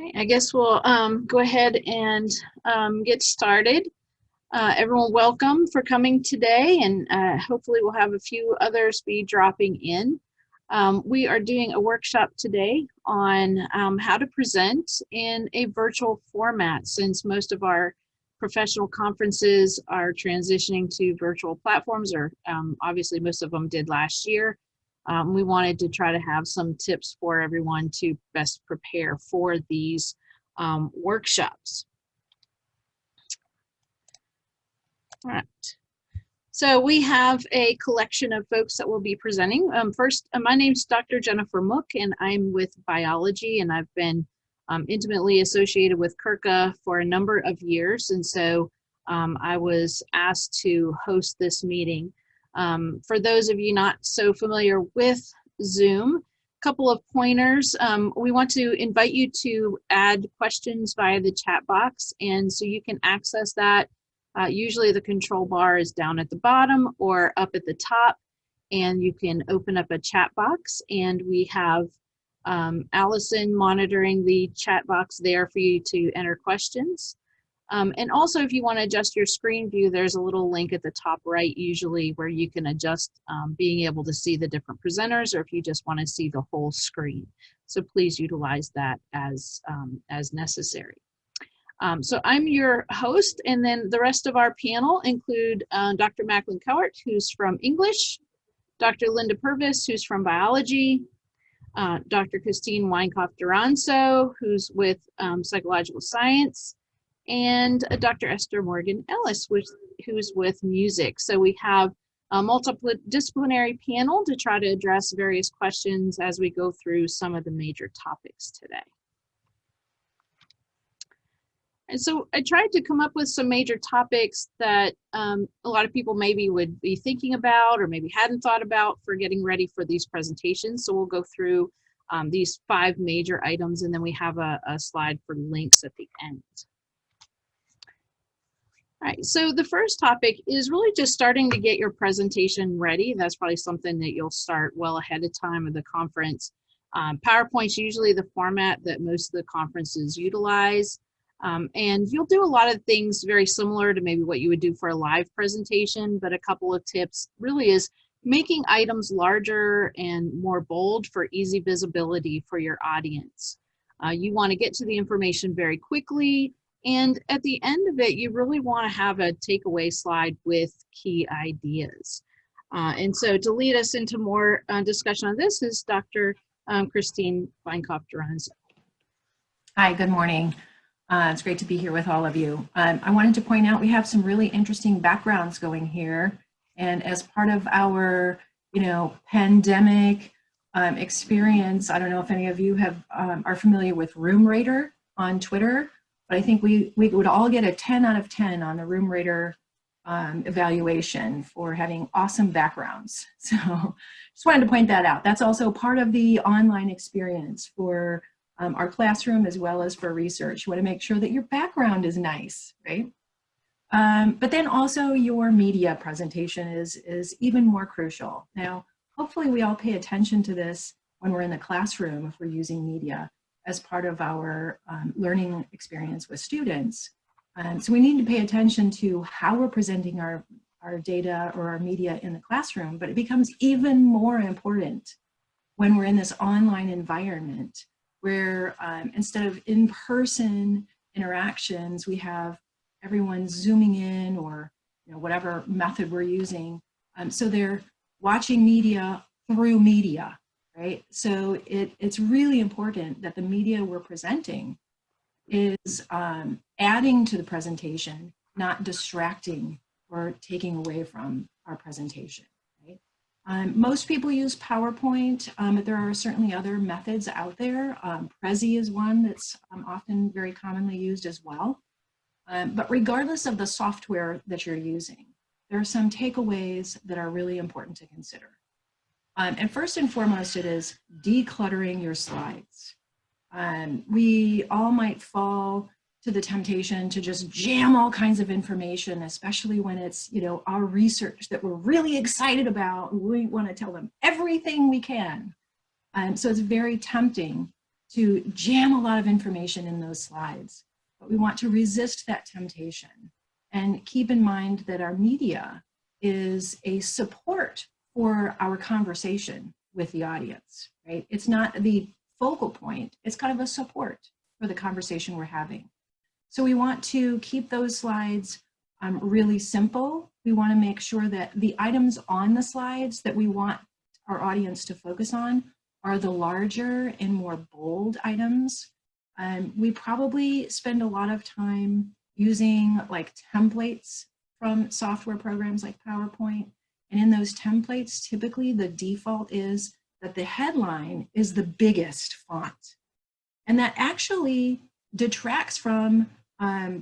Okay, I guess we'll go ahead and get started. Everyone, welcome for coming today, and hopefully we'll have a few others be dropping in. We are doing a workshop today on how to present in a virtual format, since most of our professional conferences are transitioning to virtual platforms, or obviously most of them did last year. We wanted to try to have some tips for everyone to best prepare for these workshops. All right. So we have a collection of folks that will be presenting. First, my name's Dr. Jennifer Mook, and I'm with biology, and I've been intimately associated with CURCA for a number of years. And so I was asked to host this meeting. For those of you not so familiar with Zoom, a couple of pointers. We want to invite you to add questions via the chat box, and so you can access that. Usually the control bar is down at the bottom or up at the top, and you can open up a chat box, and we have Allison monitoring the chat box there for you to enter questions. And also, if you want to adjust your screen view, there's a little link at the top right, usually, where you can adjust being able to see the different presenters, or if you just want to see the whole screen. So please utilize that as necessary. So I'm your host, and then the rest of our panel include Dr. Macklin Cowart, who's from English, Dr. Linda Purvis, who's from biology, Dr. Christine Weinkauf-Duranzo, who's with psychological science, and Dr. Esther Morgan Ellis, who's with music. So we have a multidisciplinary panel to try to address various questions as we go through some of the major topics today. And so I tried to come up with some major topics that a lot of people maybe would be thinking about or maybe hadn't thought about for getting ready for these presentations. So we'll go through these 5 major items, and then we have a slide for links at the end. All right, so the first topic is really just starting to get your presentation ready. That's probably something that you'll start well ahead of time of the conference. PowerPoint's usually the format that most of the conferences utilize. And you'll do a lot of things very similar to maybe what you would do for a live presentation, but a couple of tips really is making items larger and more bold for easy visibility for your audience. You want to get to the information very quickly, and at the end of it, you really want to have a takeaway slide with key ideas. And so to lead us into more discussion on this is Dr. Christine Weinkauf-Duranzo. Hi, good morning. It's great to be here with all of you. I wanted to point out we have some really interesting backgrounds going here. And as part of our, pandemic experience, I don't know if any of you are familiar with Room Rater on Twitter, but I think we would all get a 10 out of 10 on the Room Rater evaluation for having awesome backgrounds. So just wanted to point that out. That's also part of the online experience for our classroom as well as for research. You want to make sure that your background is nice, right? But then also your media presentation is even more crucial. Now, hopefully we all pay attention to this when we're in the classroom if we're using media as part of our learning experience with students. So we need to pay attention to how we're presenting our data or our media in the classroom, but it becomes even more important when we're in this online environment where instead of in-person interactions, we have everyone zooming in or whatever method we're using. So they're watching media through media, right? So it's really important that the media we're presenting is adding to the presentation, not distracting or taking away from our presentation. Most people use PowerPoint, but there are certainly other methods out there. Prezi is one that's often very commonly used as well. But regardless of the software that you're using, there are some takeaways that are really important to consider. And first and foremost, it is decluttering your slides. We all might fall to the temptation to just jam all kinds of information, especially when it's, our research that we're really excited about. We want to tell them everything we can. So it's very tempting to jam a lot of information in those slides, but we want to resist that temptation and keep in mind that our media is a support for our conversation with the audience, right? It's not the focal point, it's kind of a support for the conversation we're having. So we want to keep those slides really simple. We want to make sure that the items on the slides that we want our audience to focus on are the larger and more bold items. We probably spend a lot of time using like templates from software programs like PowerPoint. And in those templates, typically the default is that the headline is the biggest font. And that actually detracts from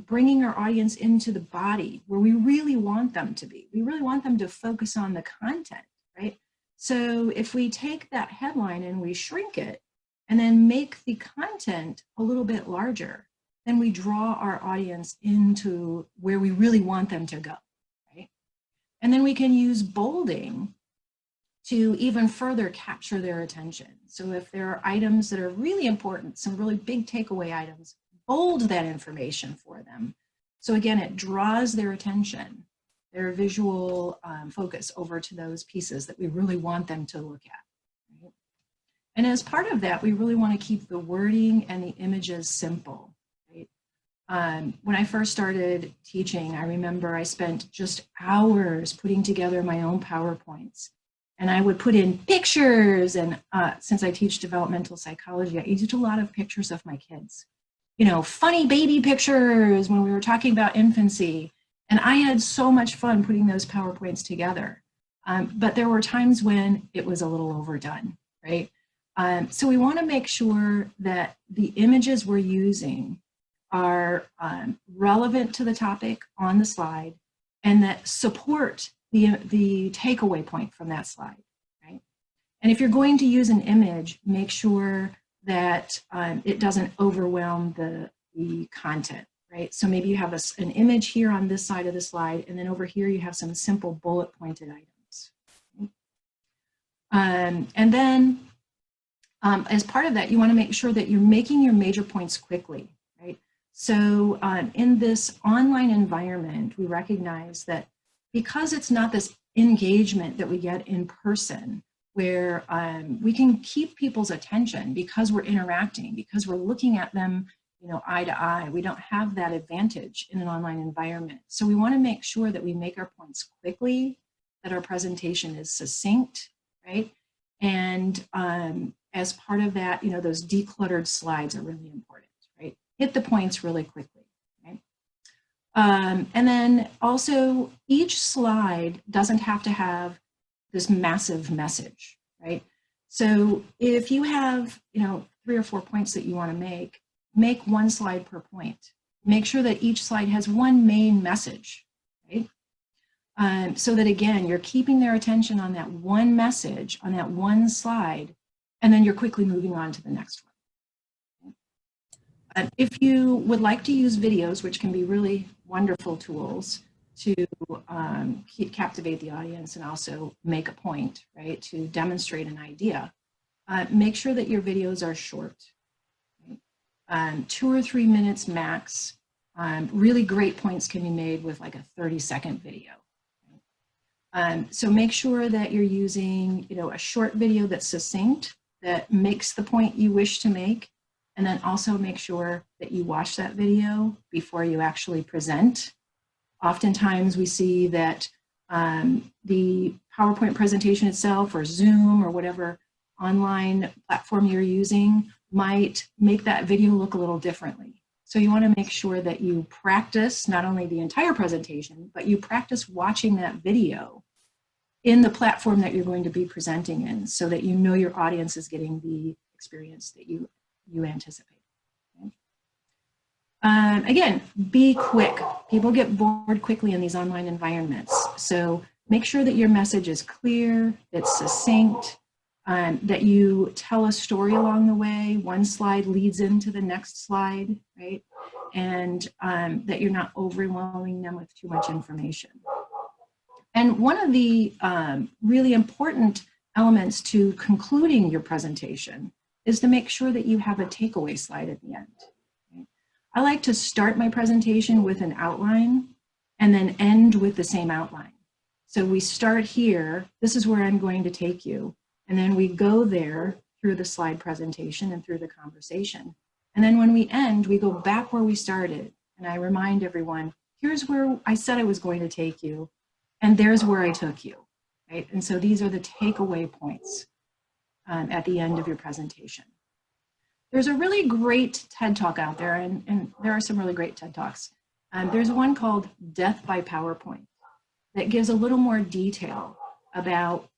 bringing our audience into the body where we really want them to be. We really want them to focus on the content, right? So if we take that headline and we shrink it and then make the content a little bit larger, then we draw our audience into where we really want them to go, right? And then we can use bolding to even further capture their attention. So if there are items that are really important, some really big takeaway items, bold that information for them. So again, it draws their attention, their visual focus over to those pieces that we really want them to look at. Right? And as part of that, we really want to keep the wording and the images simple. Right? When I first started teaching, I remember I spent just hours putting together my own PowerPoints. And I would put in pictures, and since I teach developmental psychology, I used a lot of pictures of my kids. You know, funny baby pictures when we were talking about infancy. And I had so much fun putting those PowerPoints together. But there were times when it was a little overdone, right? So we want to make sure that the images we're using are relevant to the topic on the slide and that support the takeaway point from that slide, right? And if you're going to use an image, make sure that it doesn't overwhelm the content, right? So maybe you have an image here on this side of the slide, and then over here you have some simple bullet pointed items. And then as part of that, you want to make sure that you're making your major points quickly, right? So in this online environment, we recognize that because it's not this engagement that we get in person, where we can keep people's attention because we're interacting, because we're looking at them, you know, eye to eye. We don't have that advantage in an online environment. So we want to make sure that we make our points quickly, that our presentation is succinct, right? And as part of that, you know, those decluttered slides are really important, right? Hit the points really quickly. And then also each slide doesn't have to have this massive message, right? So if you have, you know, 3 or 4 points that you want to make one slide per point. Make sure that each slide has one main message, right? So that again, you're keeping their attention on that one message, on that one slide, and then you're quickly moving on to the next one. If you would like to use videos, which can be really wonderful tools to captivate the audience and also make a point, right, to demonstrate an idea, make sure that your videos are short, right? 2 or 3 minutes max. Really great points can be made with like a 30-second video. So make sure that you're using, you know, a short video that's succinct, that makes the point you wish to make. And then also make sure that you watch that video before you actually present. Oftentimes we see that the PowerPoint presentation itself or Zoom or whatever online platform you're using might make that video look a little differently. So you want to make sure that you practice not only the entire presentation, but you practice watching that video in the platform that you're going to be presenting in so that you know your audience is getting the experience that you anticipate. Okay? Again, be quick. People get bored quickly in these online environments. So make sure that your message is clear, it's succinct, that you tell a story along the way. One slide leads into the next slide, right? And that you're not overwhelming them with too much information. And one of the really important elements to concluding your presentation is to make sure that you have a takeaway slide at the end. Okay? I like to start my presentation with an outline and then end with the same outline. So we start here, this is where I'm going to take you, and then we go there through the slide presentation and through the conversation. And then when we end, we go back where we started, and I remind everyone, here's where I said I was going to take you, and there's where I took you, right? And so these are the takeaway points at the end of your presentation. There's a really great TED Talk out there, and there are some really great TED Talks. There's one called Death by PowerPoint that gives a little more detail about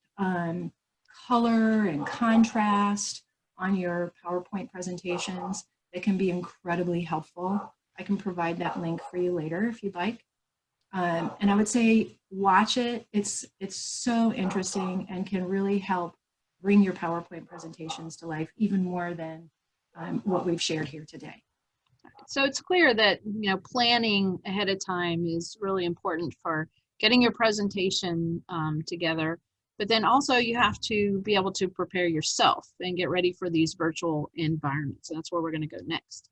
color and contrast on your PowerPoint presentations that can be incredibly helpful. I can provide that link for you later if you'd like. And I would say watch it. It's so interesting and can really help bring your PowerPoint presentations to life even more than what we've shared here today. So it's clear that, planning ahead of time is really important for getting your presentation together, but then also you have to be able to prepare yourself and get ready for these virtual environments. And that's where we're going to go next.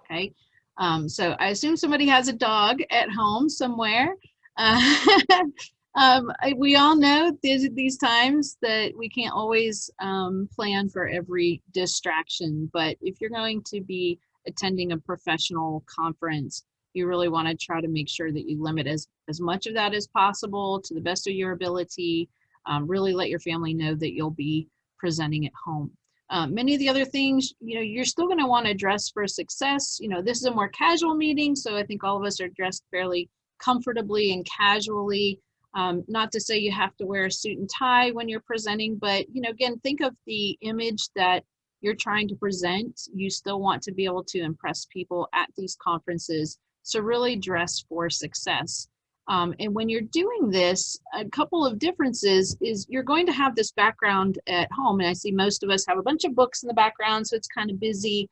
Okay. So I assume somebody has a dog at home somewhere. We all know these times that we can't always plan for every distraction, but if you're going to be attending a professional conference, you really want to try to make sure that you limit as much of that as possible to the best of your ability. Really let your family know that you'll be presenting at home. Many of the other things, you're still going to want to dress for success. This is a more casual meeting, so I think all of us are dressed fairly comfortably and casually. Not to say you have to wear a suit and tie when you're presenting, but again, think of the image that you're trying to present. You still want to be able to impress people at these conferences, so really dress for success. And when you're doing this, a couple of differences is you're going to have this background at home, and I see most of us have a bunch of books in the background, so it's kind of busy.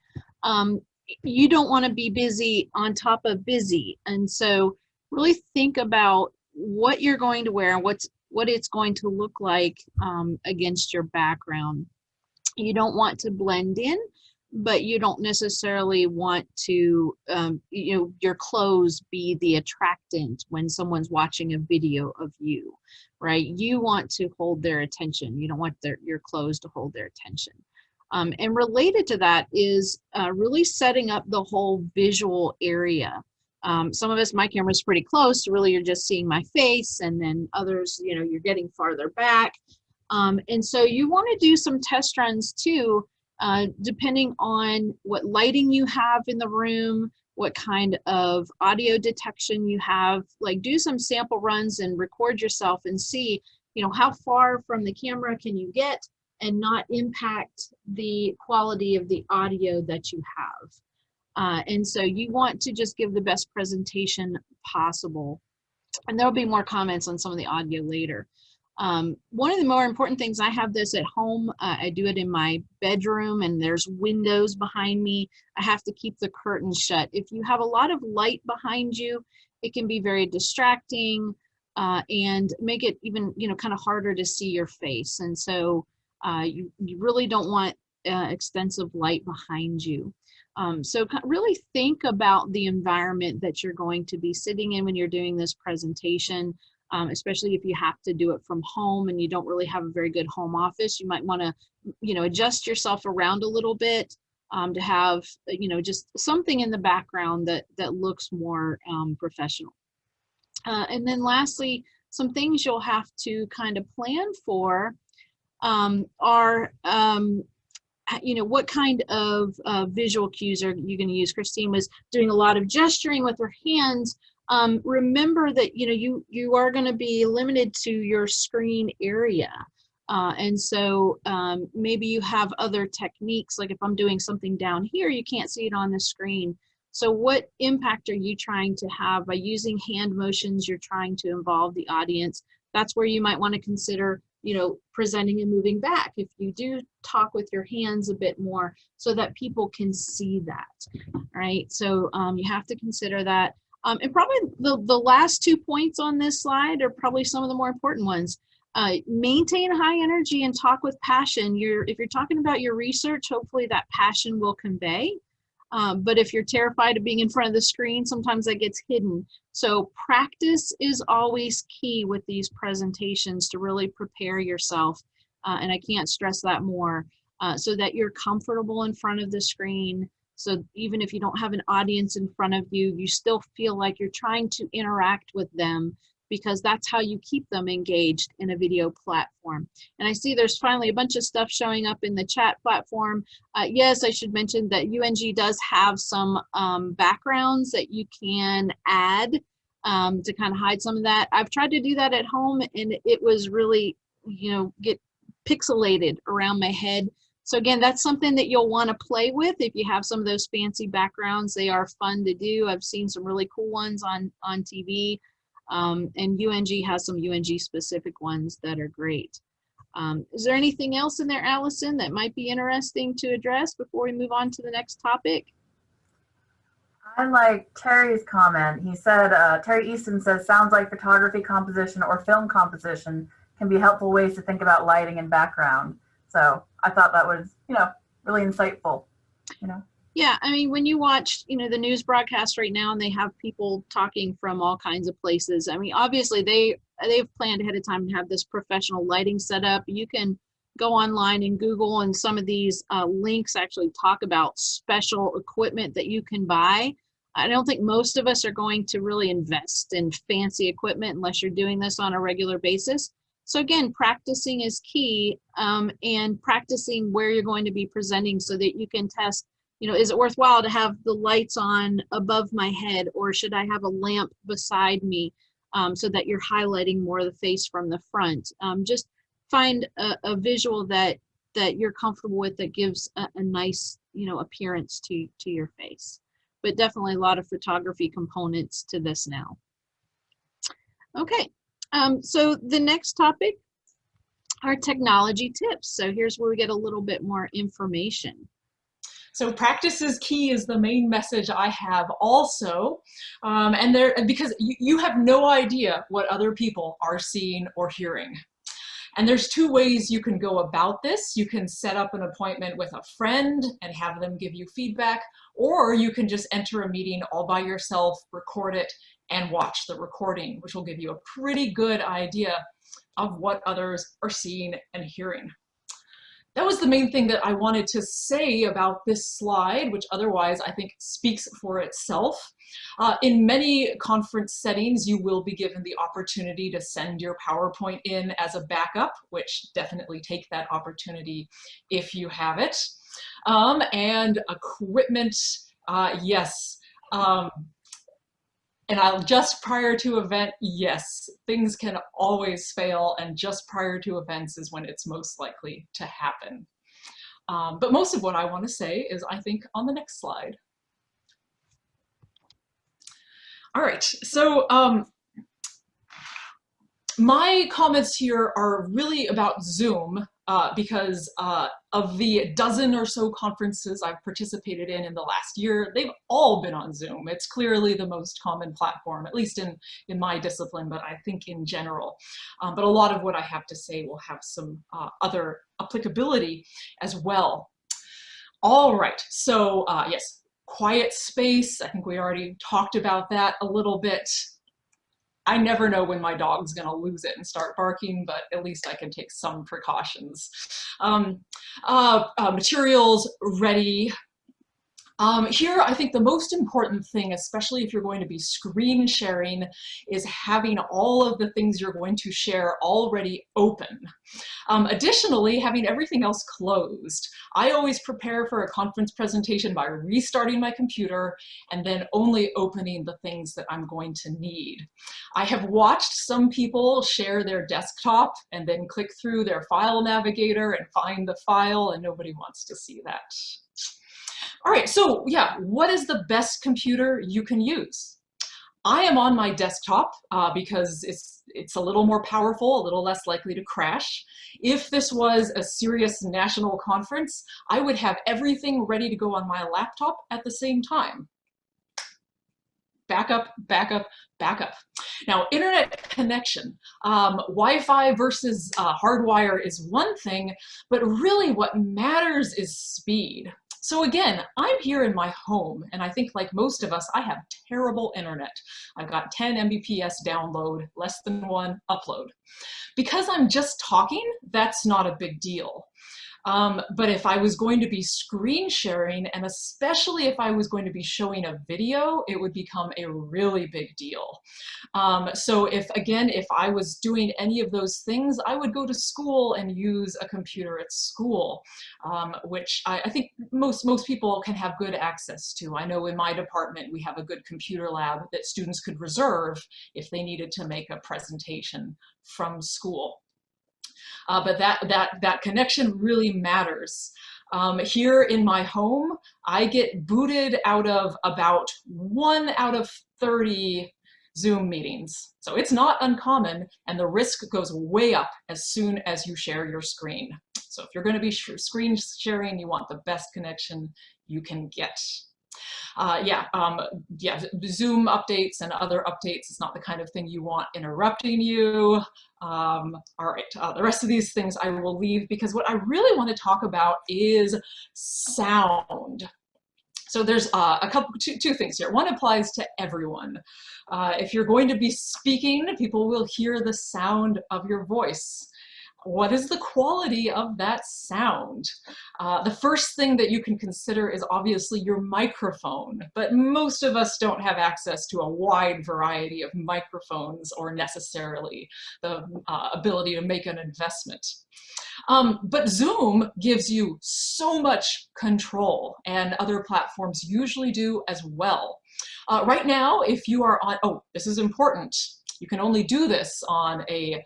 You don't want to be busy on top of busy, and so really think about what you're going to wear and what it's going to look like against your background. You don't want to blend in, but you don't necessarily want to, your clothes be the attractant when someone's watching a video of you, right? You want to hold their attention. You don't want your clothes to hold their attention. And related to that is really setting up the whole visual area. Some of us, my camera's pretty close, so really you're just seeing my face, and then others, you're getting farther back. And so you want to do some test runs too, depending on what lighting you have in the room, what kind of audio detection you have. Like, do some sample runs and record yourself and see, how far from the camera can you get and not impact the quality of the audio that you have. And so you want to just give the best presentation possible. And there'll be more comments on some of the audio later. One of the more important things, I have this at home. I do it in my bedroom, and there's windows behind me. I have to keep the curtains shut. If you have a lot of light behind you, it can be very distracting and make it even, kind of harder to see your face. And so you really don't want extensive light behind you. So really think about the environment that you're going to be sitting in when you're doing this presentation, especially if you have to do it from home and you don't really have a very good home office. You might want to, adjust yourself around a little bit to have, just something in the background that looks more professional. And then lastly, some things you'll have to kind of plan for are what kind of visual cues are you going to use? Christine was doing a lot of gesturing with her hands. Remember that you are going to be limited to your screen area. And so maybe you have other techniques, like if I'm doing something down here, you can't see it on the screen. So what impact are you trying to have by using hand motions? You're trying to involve the audience. That's where you might want to consider presenting and moving back if you do talk with your hands a bit more so that people can see that, right? So you have to consider that. And probably the last 2 points on this slide are probably some of the more important ones. Maintain high energy and talk with passion. If you're talking about your research, hopefully that passion will convey. But if you're terrified of being in front of the screen, sometimes that gets hidden. So practice is always key with these presentations to really prepare yourself. And I can't stress that more, so that you're comfortable in front of the screen. So even if you don't have an audience in front of you, you still feel like you're trying to interact with them, because that's how you keep them engaged in a video platform. And I see there's finally a bunch of stuff showing up in the chat platform. Yes, I should mention that UNG does have some backgrounds that you can add to kind of hide some of that. I've tried to do that at home, and it was really, get pixelated around my head. So again, that's something that you'll want to play with if you have some of those fancy backgrounds. They are fun to do. I've seen some really cool ones on TV. And UNG has some UNG specific ones that are great. Is there anything else in there, Allison, that might be interesting to address before we move on to the next topic? I like Terry's comment. He said, Terry Easton says, sounds like photography composition or film composition can be helpful ways to think about lighting and background. So I thought that was, really insightful, Yeah, I mean, when you watch, the news broadcast right now, and they have people talking from all kinds of places. I mean, obviously they've planned ahead of time to have this professional lighting set up. You can go online and Google, and some of these links actually talk about special equipment that you can buy. I don't think most of us are going to really invest in fancy equipment unless you're doing this on a regular basis. So again, practicing is key, and practicing where you're going to be presenting so that you can test, is it worthwhile to have the lights on above my head, or should I have a lamp beside me, so that you're highlighting more of the face from the front. Just find a visual that you're comfortable with, that gives a nice, appearance to your face. But definitely a lot of photography components to this now. Okay, so the next topic are technology tips. So here's where we get a little bit more information. So practice is key is the main message I have also. Because you have no idea what other people are seeing or hearing. And there's two ways you can go about this. You can set up an appointment with a friend and have them give you feedback, or you can just enter a meeting all by yourself, record it, and watch the recording, which will give you a pretty good idea of what others are seeing and hearing. That was the main thing that I wanted to say about this slide, which otherwise I think speaks for itself. In many conference settings, you will be given the opportunity to send your PowerPoint in as a backup, which definitely take that opportunity if you have it. And equipment, yes. And just prior to event, yes, things can always fail, and just prior to events is when it's most likely to happen. But most of what I want to say is, I think, on the next slide. All right, so my comments here are really about Zoom, because of the dozen or so conferences I've participated in the last year, they've all been on Zoom. It's clearly the most common platform, at least in my discipline, but I think in general. But a lot of what I have to say will have some other applicability as well. All right, so yes, quiet space. I think we already talked about that a little bit. I never know when my dog's gonna lose it and start barking, but at least I can take some precautions. Materials ready. Here, I think the most important thing, especially if you're going to be screen sharing, is having all of the things you're going to share already open. Additionally, having everything else closed. I always prepare for a conference presentation by restarting my computer and then only opening the things that I'm going to need. I have watched some people share their desktop and then click through their file navigator and find the file, and nobody wants to see that. All right, so yeah, what is the best computer you can use? I am on my desktop because it's a little more powerful, a little less likely to crash. If this was a serious national conference, I would have everything ready to go on my laptop at the same time. backup, backup, backup. Now, internet connection, Wi-Fi versus hardwire is one thing, but really what matters is speed. So again, I'm here in my home, and I think like most of us, I have terrible internet. I've got 10 Mbps download, less than 1 upload. Because I'm just talking, that's not a big deal. But if I was going to be screen sharing, and especially if I was going to be showing a video, it would become a really big deal. So if I was doing any of those things, I would go to school and use a computer at school, which I think most people can have good access to. I know in my department, we have a good computer lab that students could reserve if they needed to make a presentation from school. But that connection really matters. Here in my home, I get booted out of about 1 out of 30 Zoom meetings. So it's not uncommon, and the risk goes way up as soon as you share your screen. So if you're going to be screen sharing, you want the best connection you can get. Zoom updates and other updates is not the kind of thing you want interrupting you. All right, the rest of these things I will leave, because what I really want to talk about is sound. So there's two things here. One applies to everyone. If you're going to be speaking, people will hear the sound of your voice. What is the quality of that sound? The first thing that you can consider is obviously your microphone, but most of us don't have access to a wide variety of microphones or necessarily the ability to make an investment. But Zoom gives you so much control, and other platforms usually do as well. Right now, if you are on, oh, this is important, you can only do this on a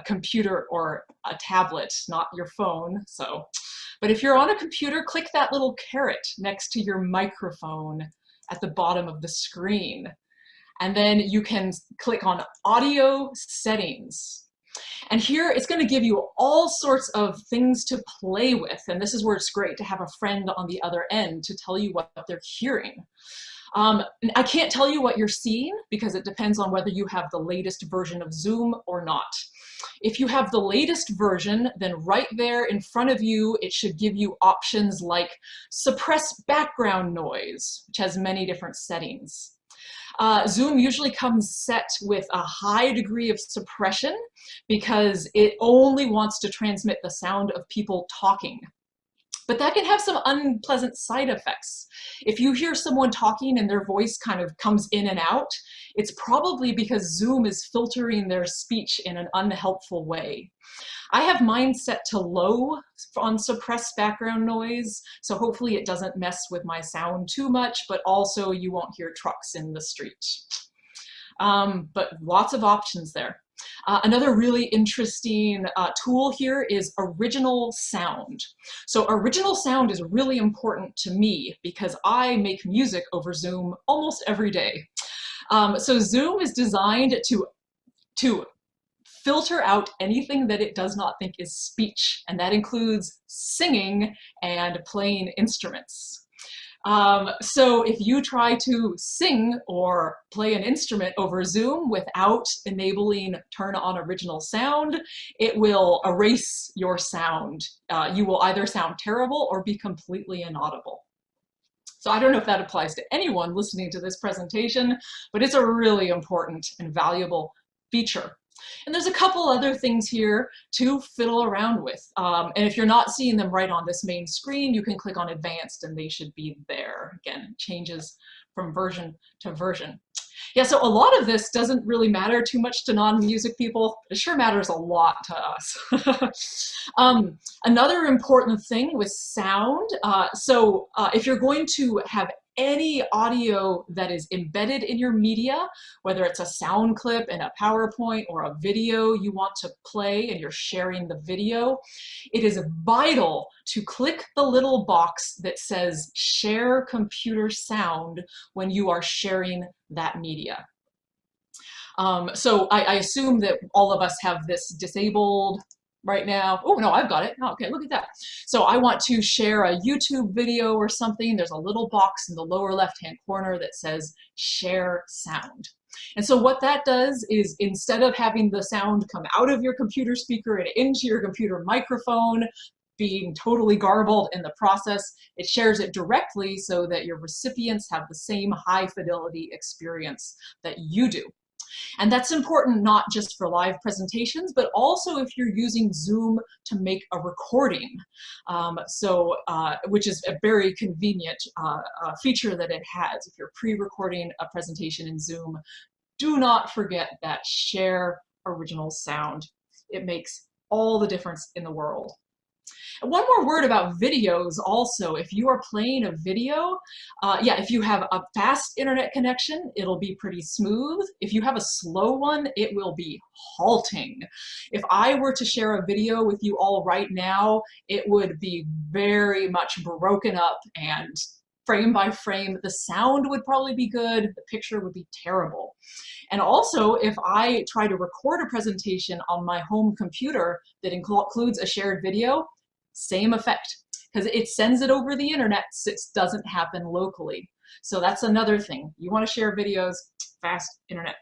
computer or a tablet, not your phone. So, but if you're on a computer, click that little caret next to your microphone at the bottom of the screen. And then you can click on audio settings. And here it's going to give you all sorts of things to play with. And this is where it's great to have a friend on the other end to tell you what they're hearing. I can't tell you what you're seeing because it depends on whether you have the latest version of Zoom or not. If you have the latest version, then right there in front of you, it should give you options like suppress background noise, which has many different settings. Zoom usually comes set with a high degree of suppression because it only wants to transmit the sound of people talking. But that can have some unpleasant side effects. If you hear someone talking and their voice kind of comes in and out, it's probably because Zoom is filtering their speech in an unhelpful way. I have mine set to low on suppressed background noise, so hopefully it doesn't mess with my sound too much, but also you won't hear trucks in the street. But lots of options there. Another really interesting tool here is original sound. So original sound is really important to me because I make music over Zoom almost every day. So Zoom is designed to filter out anything that it does not think is speech, and that includes singing and playing instruments. So if you try to sing or play an instrument over Zoom without enabling turn on original sound, it will erase your sound. You will either sound terrible or be completely inaudible. So I don't know if that applies to anyone listening to this presentation, but it's a really important and valuable feature. And there's a couple other things here to fiddle around with. And if you're not seeing them right on this main screen, you can click on advanced and they should be there. Again, changes from version to version. Yeah, so a lot of this doesn't really matter too much to non-music people. It sure matters a lot to us. Another important thing with sound, if you're going to have any audio that is embedded in your media, whether it's a sound clip in a PowerPoint or a video you want to play and you're sharing the video, it is vital to click the little box that says share computer sound when you are sharing that media. So I assume that all of us have this disabled. right now. Oh no, I've got it. Oh, okay, look at that. So I want to share a YouTube video or something. There's a little box in the lower left-hand corner that says share sound. And so what that does is, instead of having the sound come out of your computer speaker and into your computer microphone, being totally garbled in the process, it shares it directly so that your recipients have the same high fidelity experience that you do. And that's important not just for live presentations, but also if you're using Zoom to make a recording. Which is a very convenient feature that it has. If you're pre-recording a presentation in Zoom, do not forget that share original sound. It makes all the difference in the world. And one more word about videos also. If you are playing a video, if you have a fast internet connection, it'll be pretty smooth. If you have a slow one, it will be halting. If I were to share a video with you all right now, it would be very much broken up and frame by frame. The sound would probably be good, the picture would be terrible. And also, if I try to record a presentation on my home computer that includes a shared video, same effect, because it sends it over the internet, so it doesn't happen locally. So that's another thing. You want to share videos, fast internet.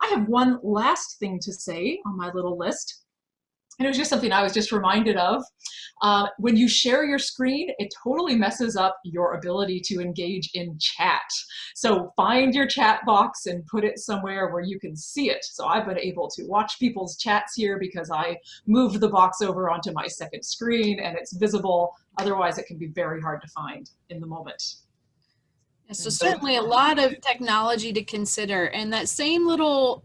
I have one last thing to say on my little list. And it was just something I was just reminded of. When you share your screen, it totally messes up your ability to engage in chat. So find your chat box and put it somewhere where you can see it. So I've been able to watch people's chats here because I moved the box over onto my second screen and it's visible. Otherwise, it can be very hard to find in the moment. So certainly a lot of technology to consider. And that same little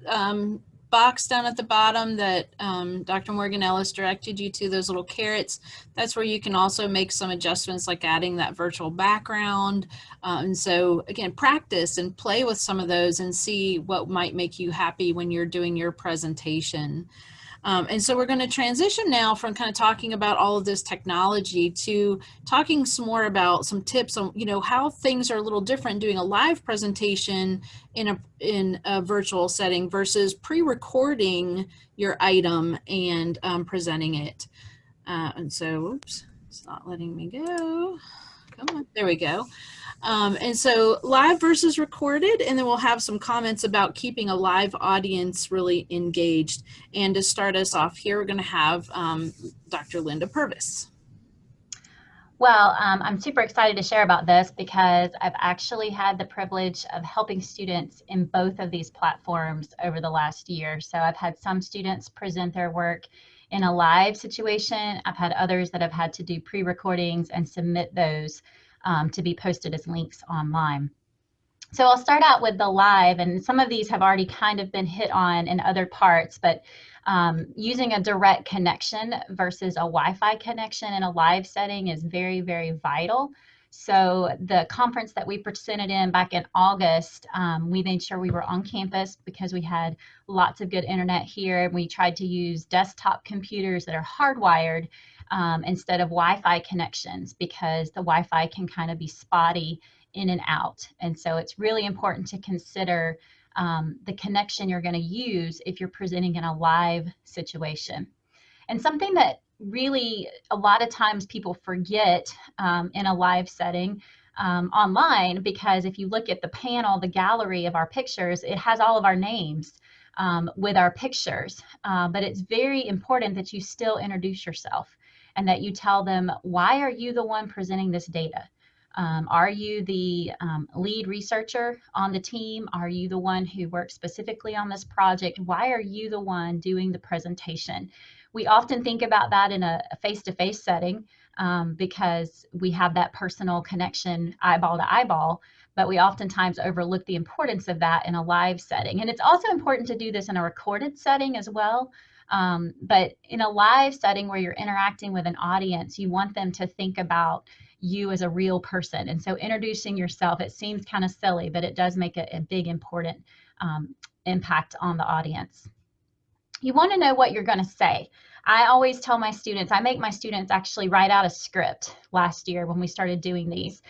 box down at the bottom that Dr. Morgan Ellis directed you to, those little carrots, that's where you can also make some adjustments like adding that virtual background. And so again, practice and play with some of those and see what might make you happy when you're doing your presentation. And so we're going to transition now from kind of talking about all of this technology to talking some more about some tips on, how things are a little different doing a live presentation in a virtual setting versus pre-recording your item and presenting it. And so, oops, it's not letting me go. Come on, there we go. And so live versus recorded, and then we'll have some comments about keeping a live audience really engaged. And to start us off here, we're going to have Dr. Linda Purvis. Well, I'm super excited to share about this because I've actually had the privilege of helping students in both of these platforms over the last year. So I've had some students present their work in a live situation. I've had others that have had to do pre-recordings and submit those to be posted as links online. So I'll start out with the live, and some of these have already kind of been hit on in other parts, but using a direct connection versus a Wi-Fi connection in a live setting is very, very vital. So the conference that we presented in back in August, we made sure we were on campus because we had lots of good internet here, and we tried to use desktop computers that are hardwired instead of Wi-Fi connections because the Wi-Fi can kind of be spotty in and out. And so it's really important to consider the connection you're going to use if you're presenting in a live situation. And something that really a lot of times people forget in a live setting online, because if you look at the panel, the gallery of our pictures, it has all of our names with our pictures. But it's very important that you still introduce yourself and that you tell them, why are you the one presenting this data? Are you the lead researcher on the team? Are you the one who works specifically on this project? Why are you the one doing the presentation? We often think about that in a face-to-face setting because we have that personal connection eyeball to eyeball, but we oftentimes overlook the importance of that in a live setting. And it's also important to do this in a recorded setting as well. But in a live setting where you're interacting with an audience, you want them to think about you as a real person. And so introducing yourself, it seems kind of silly, but it does make a big, important impact on the audience. You want to know what you're going to say. I always tell my students, I make my students actually write out a script last year when we started doing these.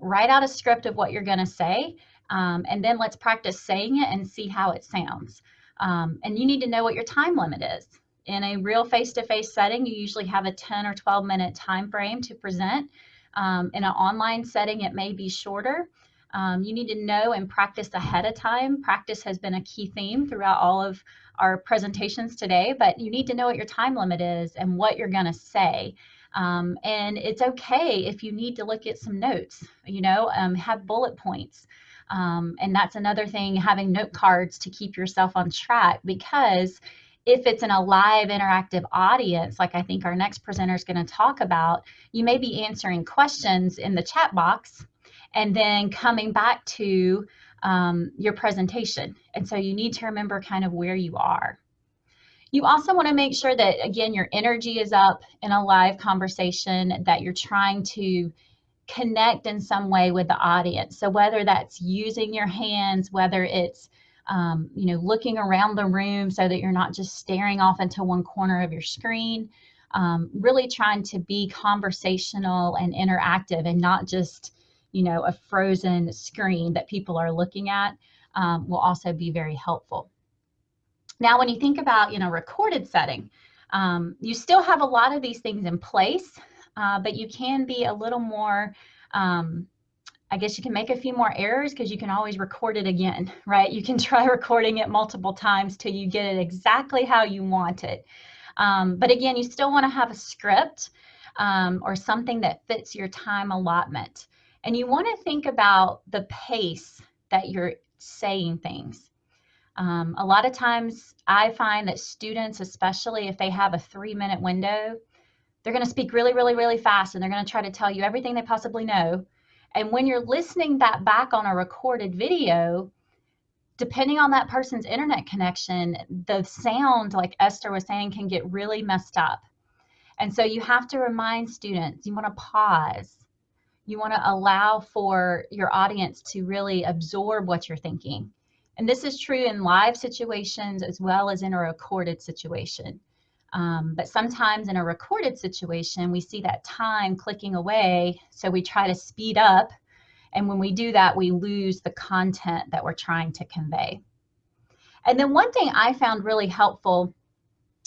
Write out a script of what you're going to say, and then let's practice saying it and see how it sounds. And you need to know what your time limit is. in a real face-to-face setting, you usually have a 10 or 12-minute time frame to present. In an online setting, it may be shorter. You need to know and practice ahead of time. Practice has been a key theme throughout all of our presentations today, but you need to know what your time limit is and what you're going to say. And it's okay if you need to look at some notes, have bullet points. And that's another thing, having note cards to keep yourself on track, because if it's in a live interactive audience, like I think our next presenter is going to talk about, you may be answering questions in the chat box and then coming back to your presentation. And so you need to remember kind of where you are. You also want to make sure that, again, your energy is up in a live conversation, that you're trying to connect in some way with the audience. So whether that's using your hands, whether it's looking around the room so that you're not just staring off into one corner of your screen, really trying to be conversational and interactive and not just, a frozen screen that people are looking at, will also be very helpful. Now, when you think about, recorded setting, you still have a lot of these things in place, but you can be a little more, I guess you can make a few more errors because you can always record it again, right? You can try recording it multiple times till you get it exactly how you want it. But again, you still want to have a script or something that fits your time allotment. And you want to think about the pace that you're saying things. A lot of times I find that students, especially if they have a 3-minute window, they're going to speak really, really, really fast, and they're going to try to tell you everything they possibly know. And when you're listening that back on a recorded video, depending on that person's internet connection, the sound, like Esther was saying, can get really messed up. And so you have to remind students, you want to pause. You want to allow for your audience to really absorb what you're thinking. And this is true in live situations as well as in a recorded situation. But sometimes in a recorded situation, we see that time clicking away, so we try to speed up. And when we do that, we lose the content that we're trying to convey. And then one thing I found really helpful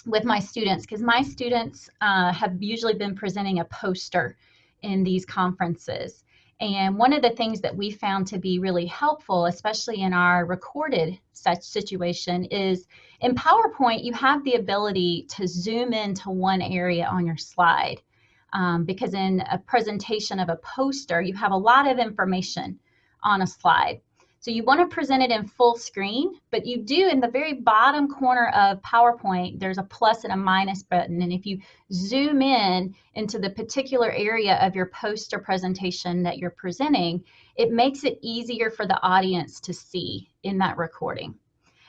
with my students, because my students have usually been presenting a poster in these conferences. And one of the things that we found to be really helpful, especially in our recorded such situation, is in PowerPoint, you have the ability to zoom into one area on your slide. Because in a presentation of a poster, you have a lot of information on a slide. So you want to present it in full screen, but you do in the very bottom corner of PowerPoint, there's a plus and a minus button. And if you zoom in into the particular area of your poster presentation that you're presenting, it makes it easier for the audience to see in that recording.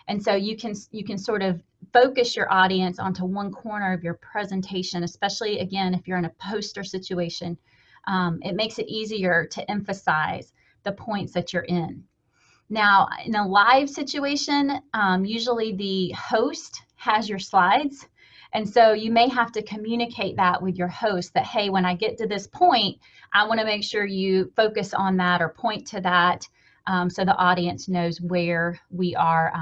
And so you can sort of focus your audience onto one corner of your presentation, especially, again, if you're in a poster situation. It makes it easier to emphasize the points that you're in. Now, in a live situation, usually the host has your slides. And so you may have to communicate that with your host that, hey, when I get to this point, I want to make sure you focus on that or point to that, so the audience knows where we are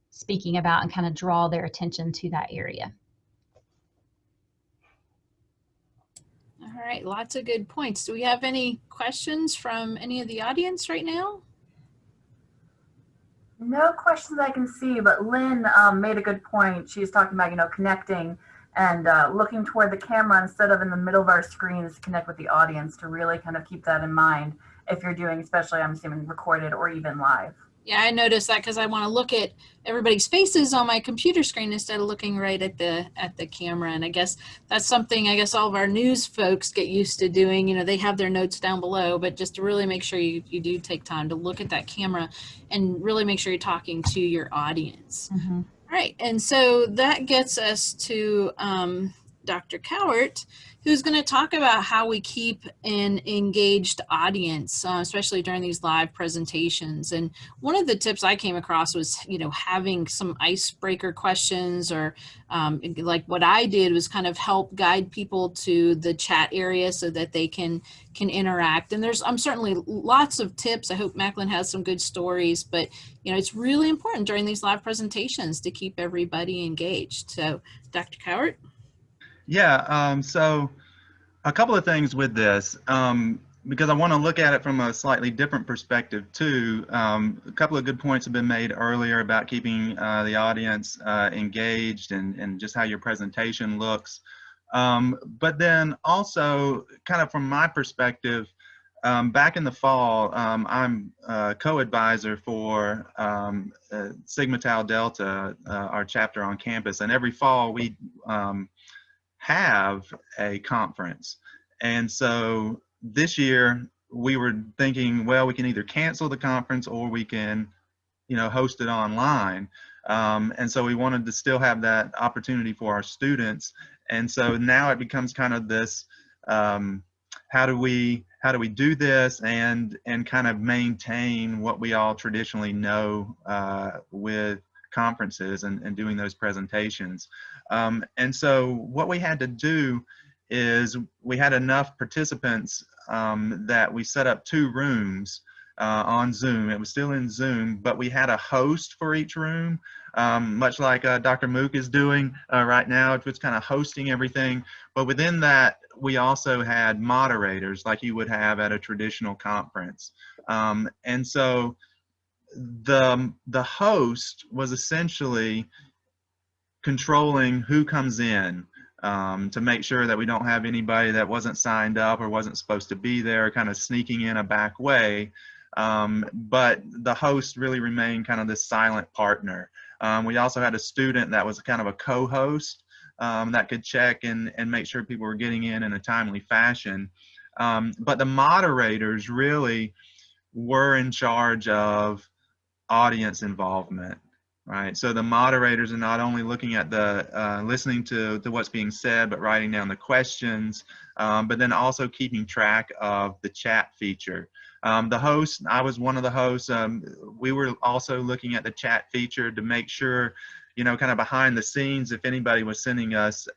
speaking about and kind of draw their attention to that area. All right, lots of good points. Do we have any questions from any of the audience right now? No questions I can see, but Lynn made a good point. She was talking about, connecting and looking toward the camera instead of in the middle of our screens to connect with the audience, to really kind of keep that in mind if you're doing, especially I'm assuming recorded or even live. Yeah, I noticed that because I want to look at everybody's faces on my computer screen instead of looking right at the camera. And I guess that's something all of our news folks get used to doing. They have their notes down below, but just to really make sure you do take time to look at that camera and really make sure you're talking to your audience. Mm-hmm. All right, and so that gets us to Dr. Cowart, who's going to talk about how we keep an engaged audience, especially during these live presentations. And one of the tips I came across was, having some icebreaker questions, or like what I did was kind of help guide people to the chat area so that they can interact. And there's certainly lots of tips. I hope Macklin has some good stories, but it's really important during these live presentations to keep everybody engaged. So Dr. Cowart? Yeah, so a couple of things with this, because I want to look at it from a slightly different perspective too. A couple of good points have been made earlier about keeping the audience engaged and just how your presentation looks. But then also, kind of from my perspective, back in the fall, I'm a co-advisor for Sigma Tau Delta, our chapter on campus, and every fall we have a conference. And so this year we were thinking, well, we can either cancel the conference or we can, host it online. And so we wanted to still have that opportunity for our students. And so now it becomes kind of this, how do we do this and kind of maintain what we all traditionally know with conferences and doing those presentations. And so what we had to do is we had enough participants that we set up 2 rooms on Zoom. It was still in Zoom, but we had a host for each room, much like Dr. Mook is doing right now. It was kind of hosting everything. But within that, we also had moderators like you would have at a traditional conference. And so the host was essentially controlling who comes in, to make sure that we don't have anybody that wasn't signed up or wasn't supposed to be there kind of sneaking in a back way. But the host really remained kind of this silent partner. We also had a student that was kind of a co-host that could check and make sure people were getting in a timely fashion. But the moderators really were in charge of audience involvement, right? So the moderators are not only looking at the listening to what's being said, but writing down the questions, but then also keeping track of the chat feature. The host, I was one of the hosts. We were also looking at the chat feature to make sure, kind of behind the scenes, if anybody was sending us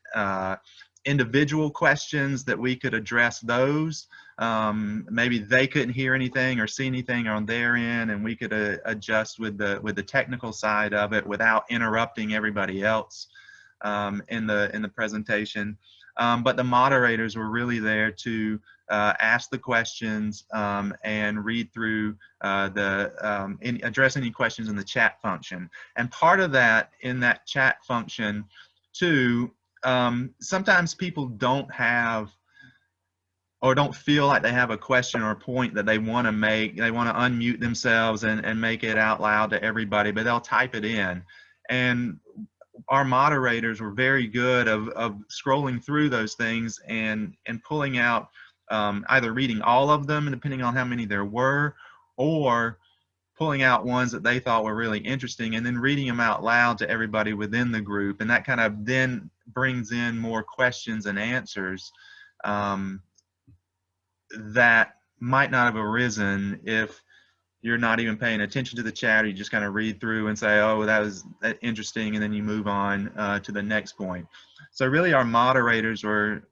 individual questions, that we could address those. Maybe they couldn't hear anything or see anything on their end, and we could adjust with the technical side of it without interrupting everybody else in the presentation. But the moderators were really there to ask the questions and read through address any questions in the chat function. And part of that, in that chat function too, sometimes people don't have or don't feel like they have a question or a point that they want to make. They want to unmute themselves and make it out loud to everybody, but they'll type it in. And our moderators were very good of scrolling through those things and pulling out, either reading all of them, depending on how many there were, or pulling out ones that they thought were really interesting and then reading them out loud to everybody within the group. And that kind of then brings in more questions and answers that might not have arisen if you're not even paying attention to the chat, or you just kind of read through and say, oh, that was interesting, and then you move on to the next point. So really our moderators were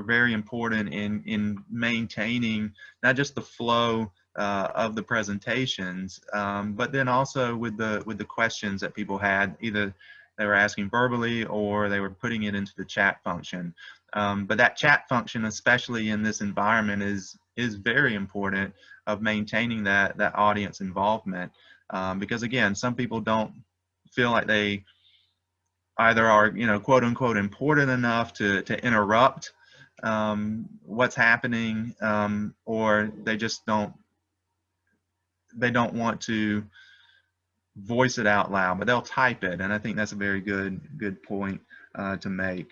very important in maintaining not just the flow of the presentations, but then also with the questions that people had, either they were asking verbally or they were putting it into the chat function. But that chat function, especially in this environment, is very important of maintaining that audience involvement, because again, some people don't feel like they either are, quote unquote, important enough to interrupt what's happening, or they just don't want to voice it out loud, but they'll type it. And I think that's a very good point to make.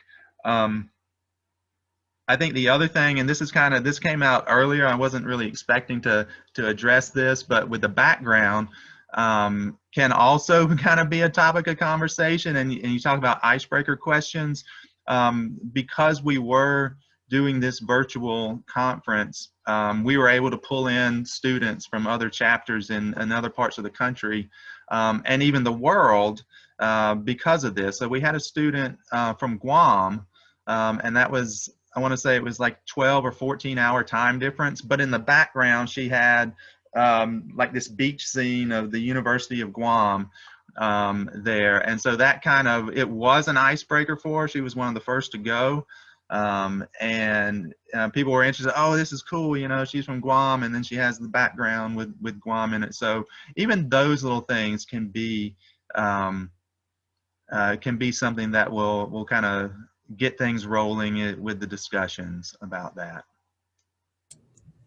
I think the other thing, and this came out earlier, I wasn't really expecting to address this, but with the background can also kind of be a topic of conversation. And you talk about icebreaker questions. because we were doing this virtual conference, we were able to pull in students from other chapters in other parts of the country and even the world because of this. So we had a student from Guam, and that was, I want to say it was like 12 or 14-hour time difference, but in the background she had like this beach scene of the University of Guam there. And so that kind of, it was an icebreaker for her. She was one of the first to go. And people were interested, oh, this is cool, you know, she's from Guam, and then she has the background with Guam in it. So even those little things can be something that will kind of get things rolling with the discussions about that.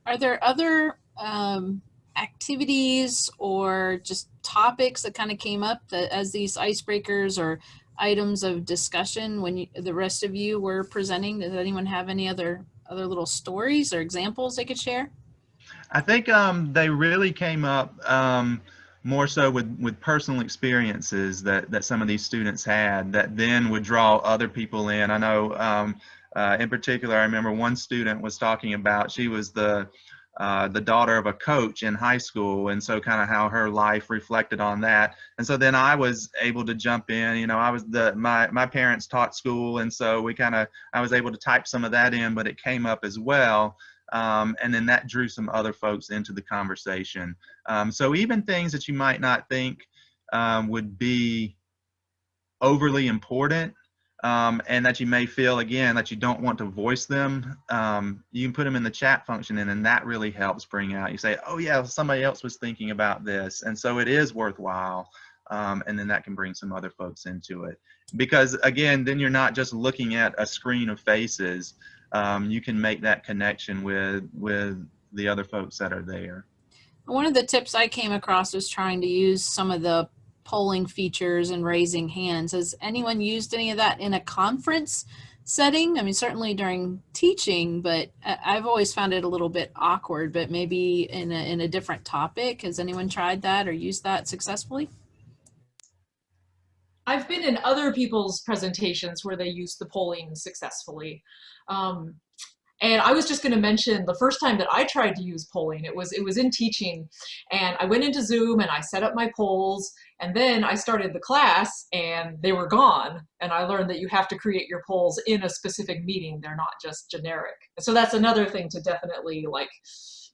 Are there other activities or just topics that kind of came up that as these icebreakers or items of discussion when the rest of you were presenting? Does anyone have any other little stories or examples they could share? I think they really came up more so with personal experiences that some of these students had that then would draw other people in. I know in particular, I remember one student was talking about, she was the daughter of a coach in high school, and so kind of how her life reflected on that. And so then I was able to jump in, you know, I was my parents taught school, and so I was able to type some of that in, but it came up as well. And then that drew some other folks into the conversation. So even things that you might not think would be overly important, and that you may feel, again, that you don't want to voice them, you can put them in the chat function, and then that really helps bring out, you say, oh yeah, somebody else was thinking about this, and so it is worthwhile, and then that can bring some other folks into it. Because again, then you're not just looking at a screen of faces, you can make that connection with the other folks that are there. One of the tips I came across was trying to use some of the polling features and raising hands. Has anyone used any of that in a conference setting? I mean, certainly during teaching, but I've always found it a little bit awkward, but maybe in a different topic. Has anyone tried that or used that successfully? I've been in other people's presentations where they used the polling successfully. And I was just going to mention the first time that I tried to use polling, it was in teaching, and I went into Zoom and I set up my polls, and then I started the class and they were gone, and I learned that you have to create your polls in a specific meeting. They're not just generic. So that's another thing to definitely, like,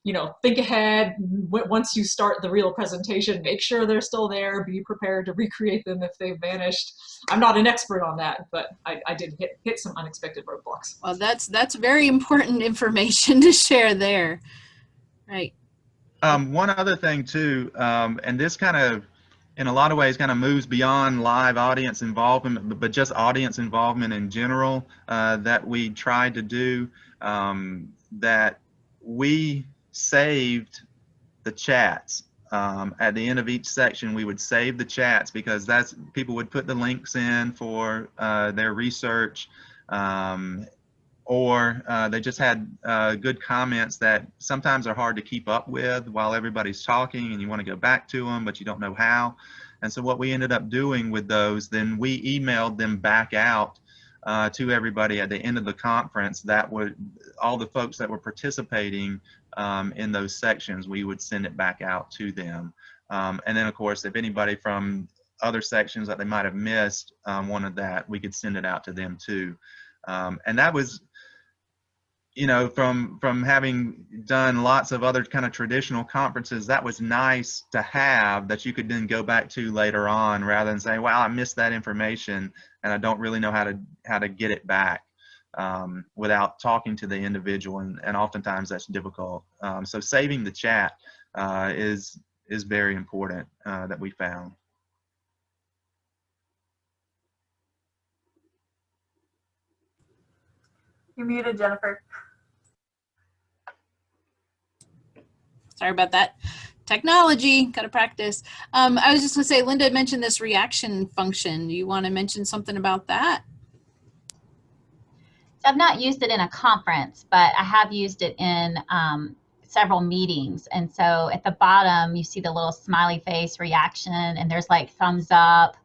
you know, think ahead. Once you start the real presentation, make sure they're still there, be prepared to recreate them if they've vanished. I'm not an expert on that, but I did hit some unexpected roadblocks. Well, that's very important information to share there. Right. One other thing too, and this kind of, in a lot of ways, kind of moves beyond live audience involvement, but just audience involvement in general, that we tried to do, that we saved the chats. At the end of each section, we would save the chats, because that's, people would put the links in for their research, or they just had good comments that sometimes are hard to keep up with while everybody's talking, and you want to go back to them, but you don't know how. And so what we ended up doing with those, then we emailed them back out to everybody at the end of the conference. That would, all the folks that were participating in those sections, we would send it back out to them. And then of course, if anybody from other sections that they might have missed wanted that, we could send it out to them too. And that was, you know, from having done lots of other kind of traditional conferences, that was nice to have, that you could then go back to later on, rather than saying, wow, I missed that information and I don't really know how to get it back without talking to the individual, and oftentimes that's difficult. So saving the chat is very important, that we found. You're muted, Jennifer. Sorry about that. Technology, got to practice. I was just going to say, Linda mentioned this reaction function. Do you want to mention something about that? So I've not used it in a conference, but I have used it in several meetings. And so at the bottom, you see the little smiley face reaction, and there's like thumbs up,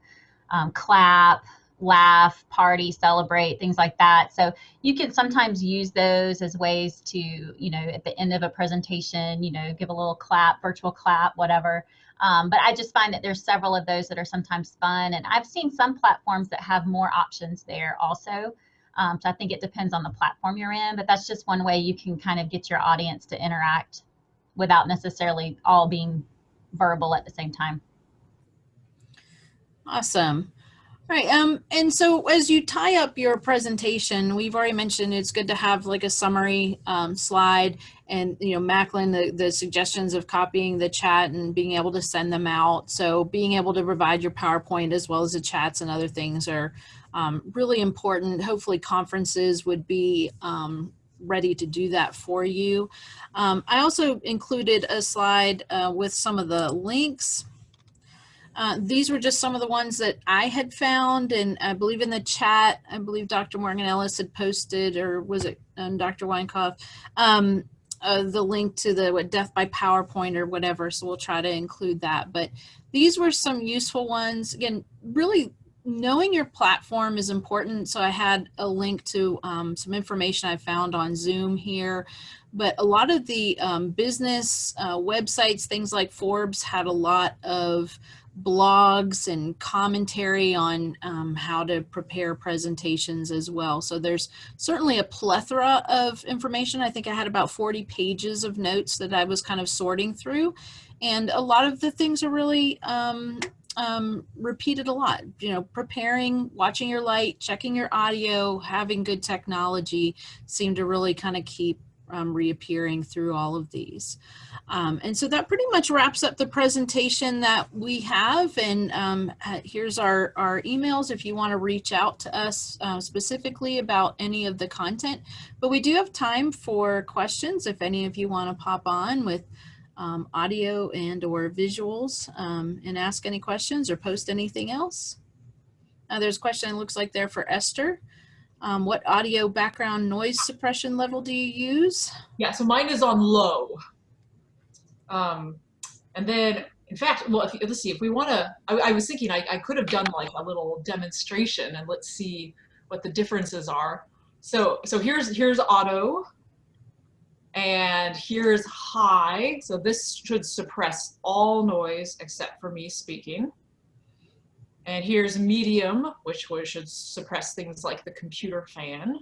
clap, laugh, party, celebrate, things like that. So you can sometimes use those as ways to, you know, at the end of a presentation, you know, give a little clap, virtual clap, whatever. But I just find that there's several of those that are sometimes fun. And I've seen some platforms that have more options there also. So I think it depends on the platform you're in, but that's just one way you can kind of get your audience to interact without necessarily all being verbal at the same time. Awesome. All right. And so as you tie up your presentation, we've already mentioned it's good to have like a summary slide, and, you know, Macklin, the suggestions of copying the chat and being able to send them out. So being able to provide your PowerPoint as well as the chats and other things are really important. Hopefully conferences would be ready to do that for you. I also included a slide with some of the links. These were just some of the ones that I had found, and I believe in the chat, I believe Dr. Morgan Ellis had posted, or was it Dr. Weinkoff, the link to the Death by PowerPoint or whatever, so we'll try to include that. But these were some useful ones. Again, really knowing your platform is important, so I had a link to some information I found on Zoom here. But a lot of the business websites, things like Forbes, had a lot of blogs and commentary on how to prepare presentations as well. So there's certainly a plethora of information. I think I had about 40 pages of notes that I was kind of sorting through. And a lot of the things are really repeated a lot. You know, preparing, watching your light, checking your audio, having good technology seem to really kind of keep reappearing through all of these. And so that pretty much wraps up the presentation that we have. And here's our emails if you want to reach out to us specifically about any of the content. But we do have time for questions if any of you want to pop on with audio and or visuals and ask any questions or post anything else. There's a question, it looks like there, for Esther. What audio background noise suppression level do you use? Yeah, so mine is on low. And then, in fact, well, let's see, if we want to, I was thinking I could have done like a little demonstration, and let's see what the differences are. So here's auto, and here's high. So this should suppress all noise except for me speaking. And here's medium, which should suppress things like the computer fan.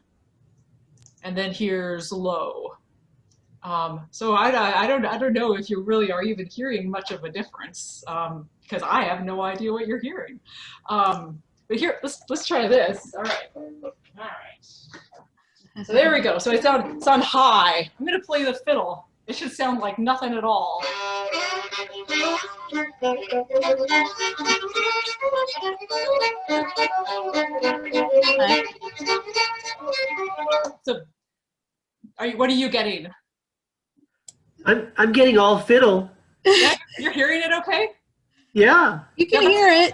And then here's low. So I don't know if you really are even hearing much of a difference, because I have no idea what you're hearing. But here, let's try this. All right. So there we go. So it's on high. I'm gonna play the fiddle. It should sound like nothing at all. So, what are you getting? I'm getting all fiddle. Yeah, you're hearing it okay? Yeah. You can hear it.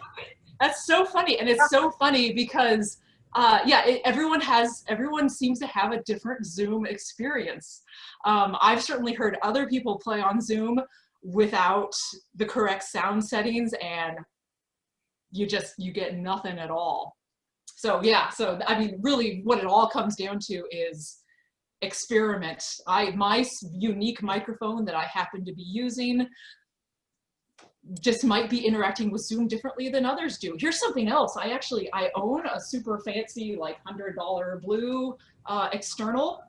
That's so funny, and it's so funny because everyone seems to have a different Zoom experience. I've certainly heard other people play on Zoom without the correct sound settings, and you get nothing at all. So yeah, so I mean, really, what it all comes down to is experiment. My unique microphone that I happen to be using just might be interacting with Zoom differently than others do. Here's something else. I own a super fancy, like $100 blue external,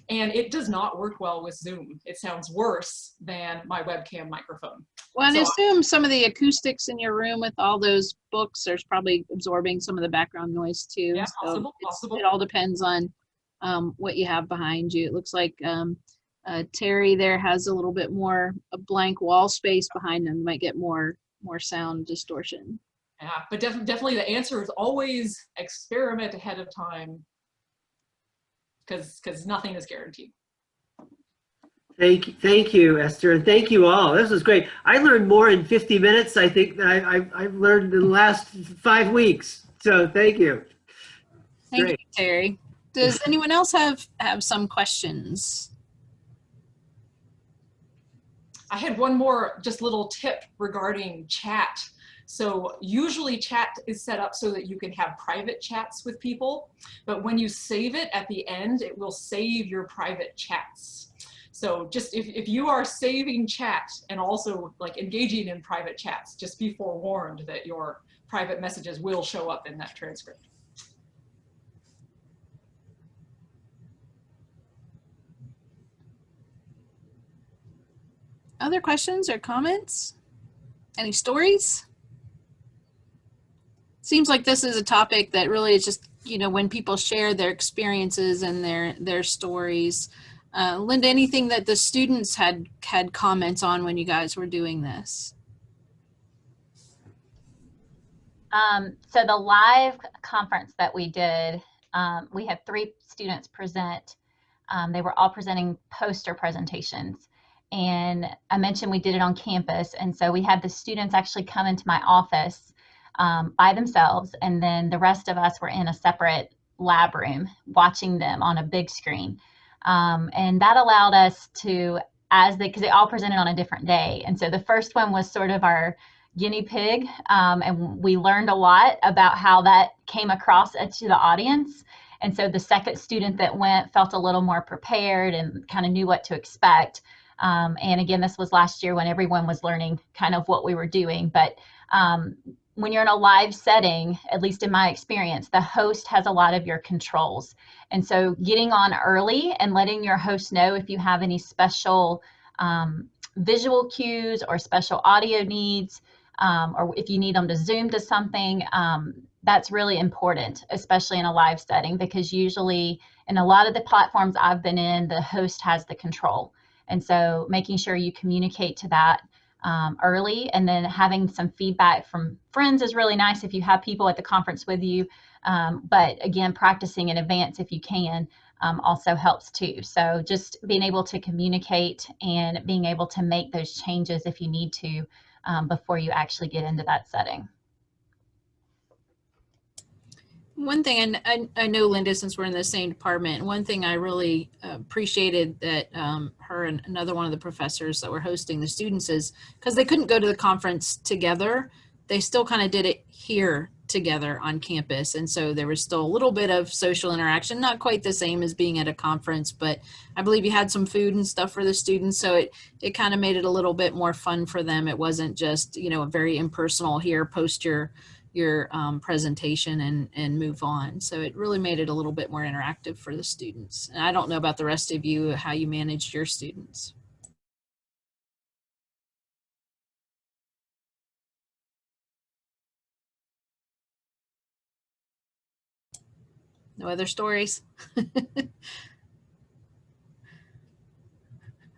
and it does not work well with Zoom. It sounds worse than my webcam microphone. Well, and I assume some of the acoustics in your room with all those books are probably absorbing some of the background noise too. Yeah, so possible. It all depends on what you have behind you. It looks like Terry there has a little bit more a blank wall space behind them. You might get more sound distortion. Yeah, but definitely the answer is always experiment ahead of time, because nothing is guaranteed. Thank you, Esther, and thank you all. This was great. I learned more in 50 minutes, I think, than I've learned in the last 5 weeks. So thank you. Thank you, Terry. Does anyone else have some questions? I had one more just little tip regarding chat. So usually chat is set up so that you can have private chats with people, but when you save it at the end, it will save your private chats. So just if you are saving chat and also like engaging in private chats, just be forewarned that your private messages will show up in that transcript. Other questions or comments? Any stories? Seems like this is a topic that really is just, you know, when people share their experiences and their stories. Linda, anything that the students had comments on when you guys were doing this? So the live conference that we did, we had 3 students present. They were all presenting poster presentations. And I mentioned we did it on campus. And so we had the students actually come into my office by themselves. And then the rest of us were in a separate lab room watching them on a big screen. And that allowed us to, because they all presented on a different day. And so the first one was sort of our guinea pig, and we learned a lot about how that came across to the audience. And so the second student that went felt a little more prepared and kind of knew what to expect. And again, this was last year when everyone was learning kind of what we were doing. But when you're in a live setting, at least in my experience, the host has a lot of your controls. And so getting on early and letting your host know if you have any special visual cues or special audio needs, or if you need them to zoom to something, that's really important, especially in a live setting, because usually in a lot of the platforms I've been in, the host has the control. And so making sure you communicate to that early, and then having some feedback from friends is really nice if you have people at the conference with you. But again, practicing in advance if you can also helps too. So just being able to communicate and being able to make those changes if you need to before you actually get into that setting. One thing, and I know Linda, since we're in the same department, one thing I really appreciated that her and another one of the professors that were hosting the students is, because they couldn't go to the conference together, they still kind of did it here together on campus. And so there was still a little bit of social interaction, not quite the same as being at a conference, but I believe you had some food and stuff for the students. So it kind of made it a little bit more fun for them. It wasn't just, you know, a very impersonal here, post your presentation and move on. So it really made it a little bit more interactive for the students. And I don't know about the rest of you, how you managed your students. No other stories?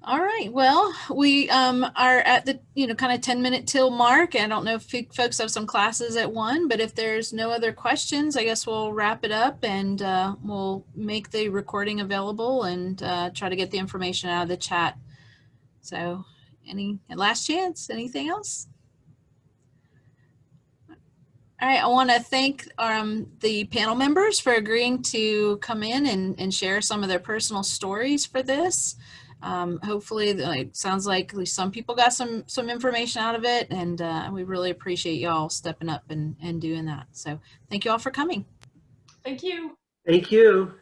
All right, well, we are at the, you know, kind of 10-minute till mark. I don't know if folks have some classes at 1, but if there's no other questions, I guess we'll wrap it up, and we'll make the recording available and try to get the information out of the chat. So any last chance, anything else? All right, I want to thank the panel members for agreeing to come in and share some of their personal stories for this. Hopefully, it sounds like at least some people got some information out of it, and we really appreciate y'all stepping up and doing that. So thank you all for coming. Thank you. Thank you.